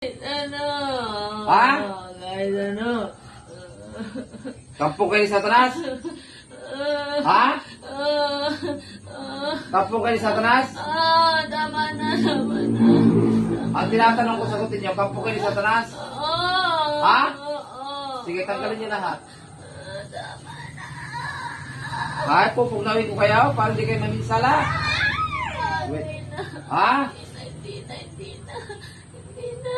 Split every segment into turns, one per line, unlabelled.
Ano?
Ha?
Kahit ano?
Tampok kayo ni Satanas? Ha? Tampok kayo ni Satanas?
Tama na, tama na.
Ang tinatanong ko, sagutin niyo, tampok kayo ni Satanas? Ha? Sige, tanggalin niyo lahat. Kahit pupugnawin ko kayo, para hindi kayo maminsala. Wait. Ha?
Hindi na.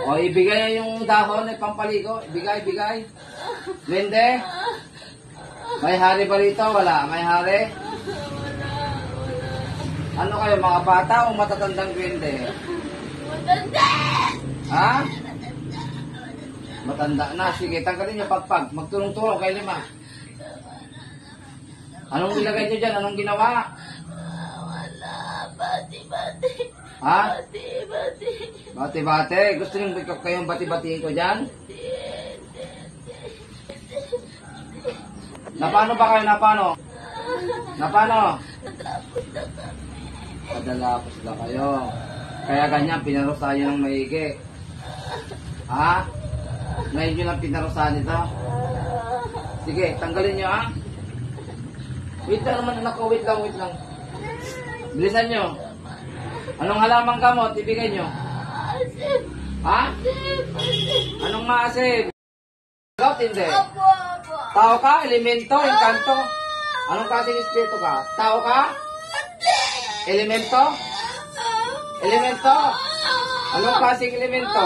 O, ibigay niya yung dahon ay pampaligo. Ibigay. Duwende? May hari ba rito? Wala. May hari? Ano kayo, mga bata o matatandang duwende?
Matanda!
Ha? Matanda na. Sige, tanggalin niyo pagpag. Magtulong-tulong kayo lima. Anong ilagay niyo dyan? Anong ginawa?
Wala. Bati-bati.
Ha?
Bati-bati.
Bati-bati. Gusto niyo kayong bati-batiin ko dyan? Napano ba kayo? Napano? Padalapos na kayo. Kaya ganyan, pinarusahan ng maigi. Ha? Ngayon yun ang pinarusahan nito? Sige, tanggalin nyo ha? Wait lang naman anak ko, wait lang. Bilisan nyo. Anong halamang gamot? Ibigay nyo. Ha? Anong maasim? Gout, hindi. Tao ka? Elemento? Encanto? Anong klaseng espiritu ka? Tao ka? Elemento? Elemento? Anong klaseng elemento?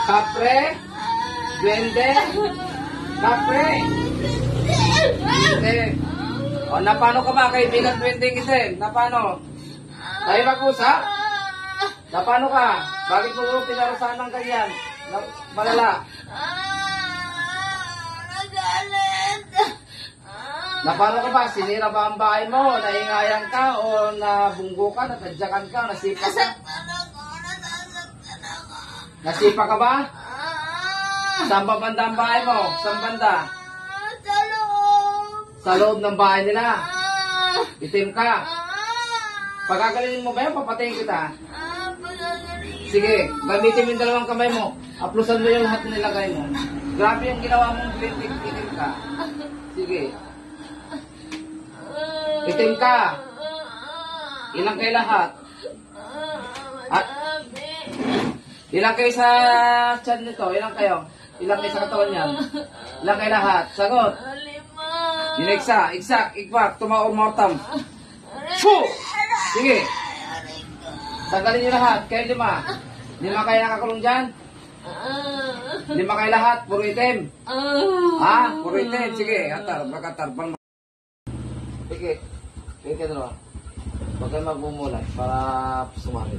Kapre? Duwende? Kapre? Hindi. O, napano ka ba? Kaibigan duwendeng itim? Napano? Tayo mag-usap? Napano ka? Bakit mo pinarusahan ng ganyan? Malala?
Nagalit!
Napano ka ba? Sinira ba ang bahay mo? Naingayan ka? O nabunggo ka? Natadyakan ka? Nasipa ka?
Nasasaktan ako.
Nasipa ka ba? Saan ba banda ang bahay mo? Saan banda?
Sa loob!
Sa loob ng bahay nila? Itim ka? Pagkagalingin mo ba yun? Papatayin kita.
Pagagaling.
Sige, gamitin mo yung dalawang kamay mo. Aplusan mo yung lahat na nilagay mo. Grabe yung ginawa mong itim ka. Sige. Itim ka. Ilang kayo lahat? At ilang kayo sa chan nito? Ilang kayo? Ilang kayo sa katawan niyan? Ilang kayo lahat? Sagot.
5.
Yung exact, tumaor mortam. Shoo! Sige. Tanggalin niyo lahat. Kayo 5. 5 kayo nakakulong dyan? 5 kayo lahat. Puro itim. Ha? Puro itim. Sige. Atar. Sige. Sige kayo dalawa. Huwag kayo magbumulat para sumapit.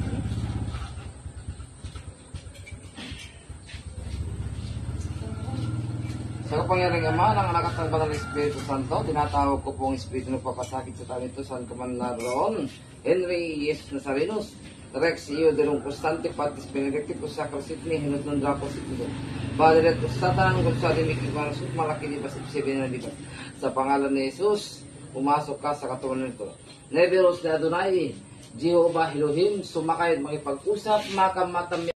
Sa kapangyariang Ama, ng anak at ng Banal na Espiritu Santo, tinatawag ko pong Espiritu ng papasakit sa tayo ito, saan ka man naroon. Henry Jesus Nazarenos, Rex Iodelong Constante, Patis Benedicticus Sacrosit ni Hinot ng Draco Sitilo. Padre at Satan, Gonzalo Mikil Marasut, malaki di Basip Sibinan di Bas. Sa pangalan ni Jesus, pumasok ka sa katawan nito. Neveros na Adonai, Jehovah Elohim, sumakay at makipag-usap, makamatam